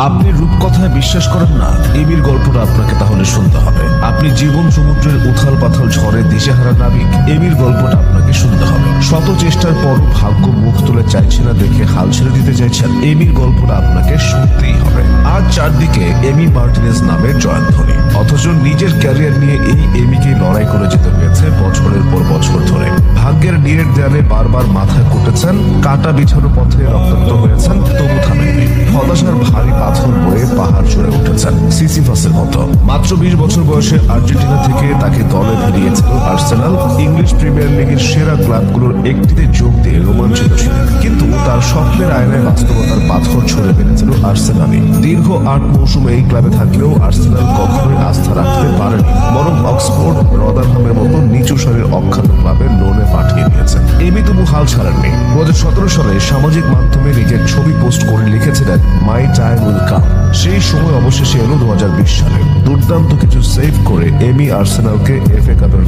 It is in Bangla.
আপনি রূপকথায় বিশ্বাস করেন না? এমির গল্পটা আপনাকে তাহলে শুনতে হবে। আপনি জীবন সমুদ্রের উথাল পাথাল ঝড়ে দিশেহারা নাবিক, এমির গল্পটা আপনাকে শুনতে হবে। শত চেষ্টার পর ভাগ্য মুখ তুলে চাইছে না দেখে হাল ছেড়ে দিতে চাইছেন, এমির গল্পটা আপনাকে শুনতেই হবে। আজ চারদিকে এমি মার্টিনেজ নামের জয়ধ্বনি, অথচ নিজের ক্যারিয়ার নিয়ে এই এমিকে লড়াই করে যেতে হয়েছে বছরের পর বছর ধরে। ভাগ্যের নিরেট দেয়ালে বারবার মাথা কুটেছেন, কাটা বিছানো পথে রক্তাক্ত হয়েছেন, তবু থামেননি। হতাশার ভারী পাথর বয়ে পাহাড় চড়ে উঠেছেন সিসিফাসের মতো। মাত্র 20 বছর বয়সে আর্জেন্টিনা থেকে তাকে দলে ফিরিয়েছিল আর্সেনাল। ইংলিশ প্রিমিয়ার লিগের সেরা ক্লাবগুলোর একটিতে যোগ দিয়ে রোমাঞ্চিত ছিলেন, কিন্তু তার স্বপ্নের আয়নায় বাস্তবতার পাথর ছড়ে ফেলেছিল আর্সেনালই। দীর্ঘ 8 মৌসুমে এই ক্লাবে থাকলেও আর্সেনাল কখনোই আস্থা রাখতে পারেনি, বরং অক্সফোর্ড, রদারহামের মতো নিচু সারির অখ্যাত ক্লাবে লোনে পাঠিয়ে দিয়েছেন। এমি তবু হাল ছাড়েননি। 2017 সালে সামাজিক মাধ্যমে নিজের ছবি পোস্ট করে লিখেছিলেন, মাই টাইম উইল কাম। সেই সময় অবশেষে এলো 2020 সালে। দুর্দান্ত কিছু সেভ করে এমি আর্সেনালকে এফএ কাপের